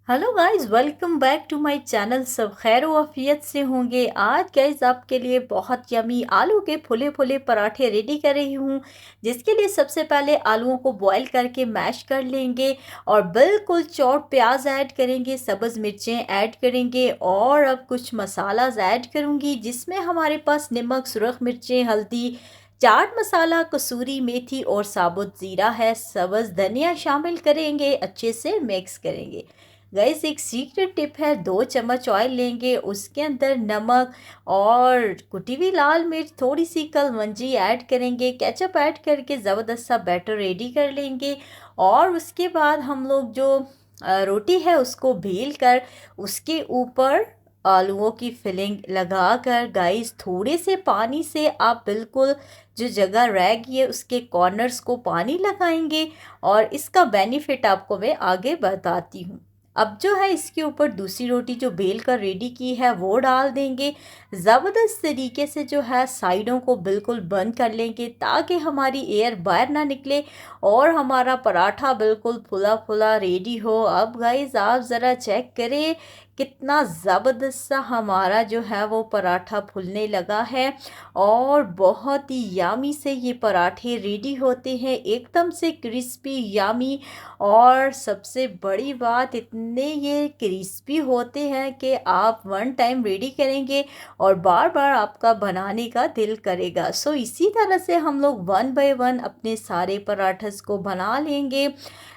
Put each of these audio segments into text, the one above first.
Hello guys, welcome back to my channel. सब खैर वाफियत से होंगे। आज गाइस आपके लिए बहुत यमी आलू के फुले फुले पराठे रेडी कर रही हूँ, जिसके लिए सबसे पहले आलूओं को बॉईल करके मैश कर लेंगे और बिल्कुल चॉप प्याज ऐड करेंगे, सब्ज़ मिर्चें ऐड करेंगे और अब कुछ मसालाज ऐड करूँगी, जिसमें हमारे पास नमक, सुरख मिर्चें, हल्दी, चाट मसाला, कसूरी मेथी और साबुत ज़ीरा है। सब्ज़ धनिया शामिल करेंगे, अच्छे से मिक्स करेंगे। गैस एक सीक्रेट टिप है, 2 चम्मच ऑयल लेंगे, उसके अंदर नमक और कुटी हुई लाल मिर्च, थोड़ी सी कलवंजी ऐड करेंगे, केचप ऐड करके ज़बरदस्त सा बैटर रेडी कर लेंगे। और उसके बाद हम लोग जो रोटी है उसको बेल कर उसके ऊपर आलूओं की फिलिंग लगाकर गाइस थोड़े से पानी से आप बिल्कुल जो जगह रह गई है उसके कॉर्नर्स को पानी लगाएंगे और इसका बेनिफिट आपको मैं आगे बताती हूँ। अब जो है इसके ऊपर दूसरी रोटी जो बेल कर रेडी की है वो डाल देंगे। ज़बरदस्त तरीके से जो है साइडों को बिल्कुल बंद कर लेंगे ताकि हमारी एयर बाहर ना निकले और हमारा पराठा बिल्कुल फुला फुला रेडी हो। अब गाइस आप ज़रा चेक करें कितना ज़बरदस्त सा हमारा जो है वो पराठा फूलने लगा है और बहुत ही यामी से ये पराठे रेडी होते हैं, एकदम से क्रिस्पी यामी। और सबसे बड़ी बात, इतने ये क्रिस्पी होते हैं कि आप वन टाइम रेडी करेंगे और बार बार आपका बनाने का दिल करेगा। सो इसी तरह से हम लोग वन बाय वन अपने सारे पराठस को बना लेंगे।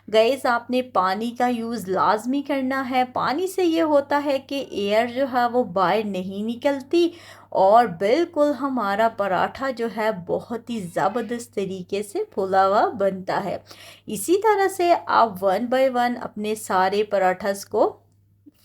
गैस आपने पानी का यूज़ लाजमी करना है। पानी से ये होता है कि एयर जो है वो बाहर नहीं निकलती और बिल्कुल हमारा पराठा जो है बहुत ही ज़बरदस्त तरीके से फुला हुआ बनता है। इसी तरह से आप वन बाय वन अपने सारे पराठास को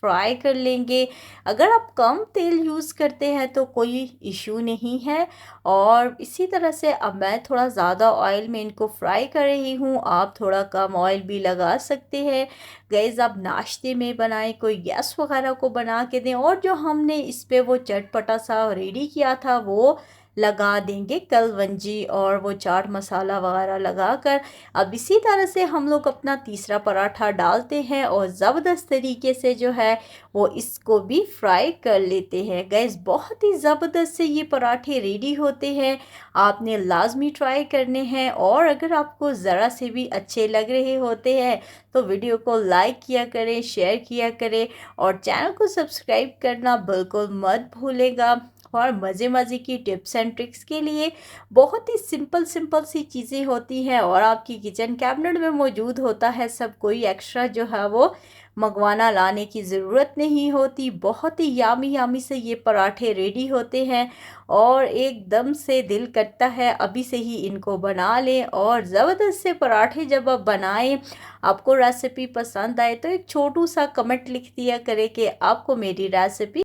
फ्राई कर लेंगे। अगर आप कम तेल यूज़ करते हैं तो कोई इशू नहीं है। और इसी तरह से अब मैं थोड़ा ज़्यादा ऑयल में इनको फ्राई कर रही हूँ, आप थोड़ा कम ऑयल भी लगा सकते हैं। गैस आप नाश्ते में बनाएं, कोई गैस वगैरह को बना के दें और जो हमने इस पे वो चटपटा सा रेडी किया था वो लगा देंगे, कलवंजी और वो चाट मसाला वगैरह लगाकर। अब इसी तरह से हम लोग अपना तीसरा पराठा डालते हैं और ज़बरदस्त तरीके से जो है वो इसको भी फ्राई कर लेते हैं। गैस बहुत ही ज़बरदस्त से ये पराठे रेडी होते हैं, आपने लाजमी ट्राई करने हैं। और अगर आपको ज़रा से भी अच्छे लग रहे होते हैं तो वीडियो को लाइक किया करें, शेयर किया करें और चैनल को सब्सक्राइब करना बिल्कुल मत भूलेगा। और मज़े मज़े की टिप्स एंड ट्रिक्स के लिए बहुत ही सिंपल सिंपल सी चीज़ें होती हैं और आपकी किचन कैबिनेट में मौजूद होता है सब। कोई एक्स्ट्रा जो है वो मंगवाना लाने की ज़रूरत नहीं होती। बहुत ही यामी यामी से ये पराठे रेडी होते हैं और एकदम से दिल करता है अभी से ही इनको बना लें। और ज़बरदस्त से पराठे जब आप बनाएं, आपको रेसिपी पसंद आए तो एक छोटू सा कमेंट लिख दिया करें कि आपको मेरी रेसिपी